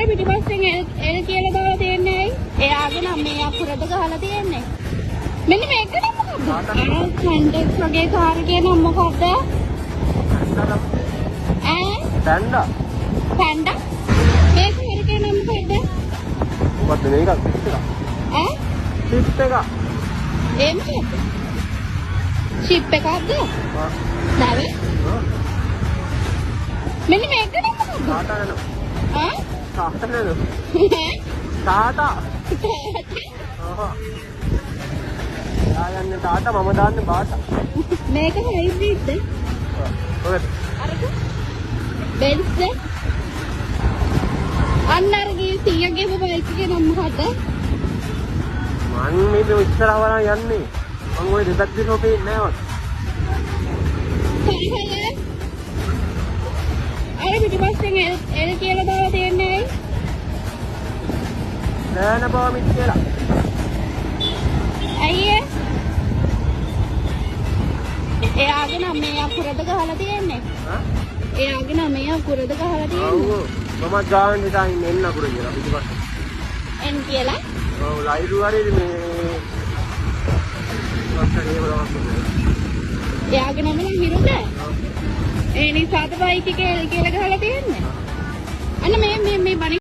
පිටිපස්සෙන් එල් කියලා දාලා තියන්නේ ඇයි? එයාගේ නම් මේ අකුරද ගහලා තියන්නේ. මෙන්න මේක නම් මොකක්ද? කන්ඩෙක්ස් වගේ කාර් එකේ නම් මොකක්ද? පැන්ඩා. පැන්ඩා? මේක හරියට නම් මොකක්ද? මොකද්ද මේක? ෂිප් එක. එම්ද? ෂිප් එකක්ද? නැවේ? මෙන්න මේක නම් මොකක්ද? ටාටා නේද? ටාටා නේද? ටාටා. යන්නේ ටාටා මම දාන්නේ බාටා. මේක හයිබ්‍රිඩ්ද? ඔව්. අරක? බෙන්ස්ද? අන්න අර ගිය 100ගේ බයික් එකේ නම් මොකද්ද? මං මේක ඉස්සරහ වරන් යන්නේ. මං ওই දෙපැත්ත දිහා පේන්නේ නැහැ වත්. අර පිටිපස්සෙන් එල් කියලා දාලා තියන්නේ ඇයි? නෑන බාමිත් කියලා. ඇයි එයාගේ නම් මේ අකුරද ගහලා තියන්නේ? එයාගේ නම් මේ අකුරද ගහලා තියන්නේ? ඔව්. මම ගාන නිසා ඉන්නේ එන්න අකුර කියලා පිටිපස්සේ. එන් කියලා? ඔව් ලයිරු හරියට මේ වස්තරේ බලවත්. එයාගේ නම නම් හිරුද? ඒ නිසාද බයික් එකේ එල් කියලා ගහලා තියන්නේ? අන්න මේ බණි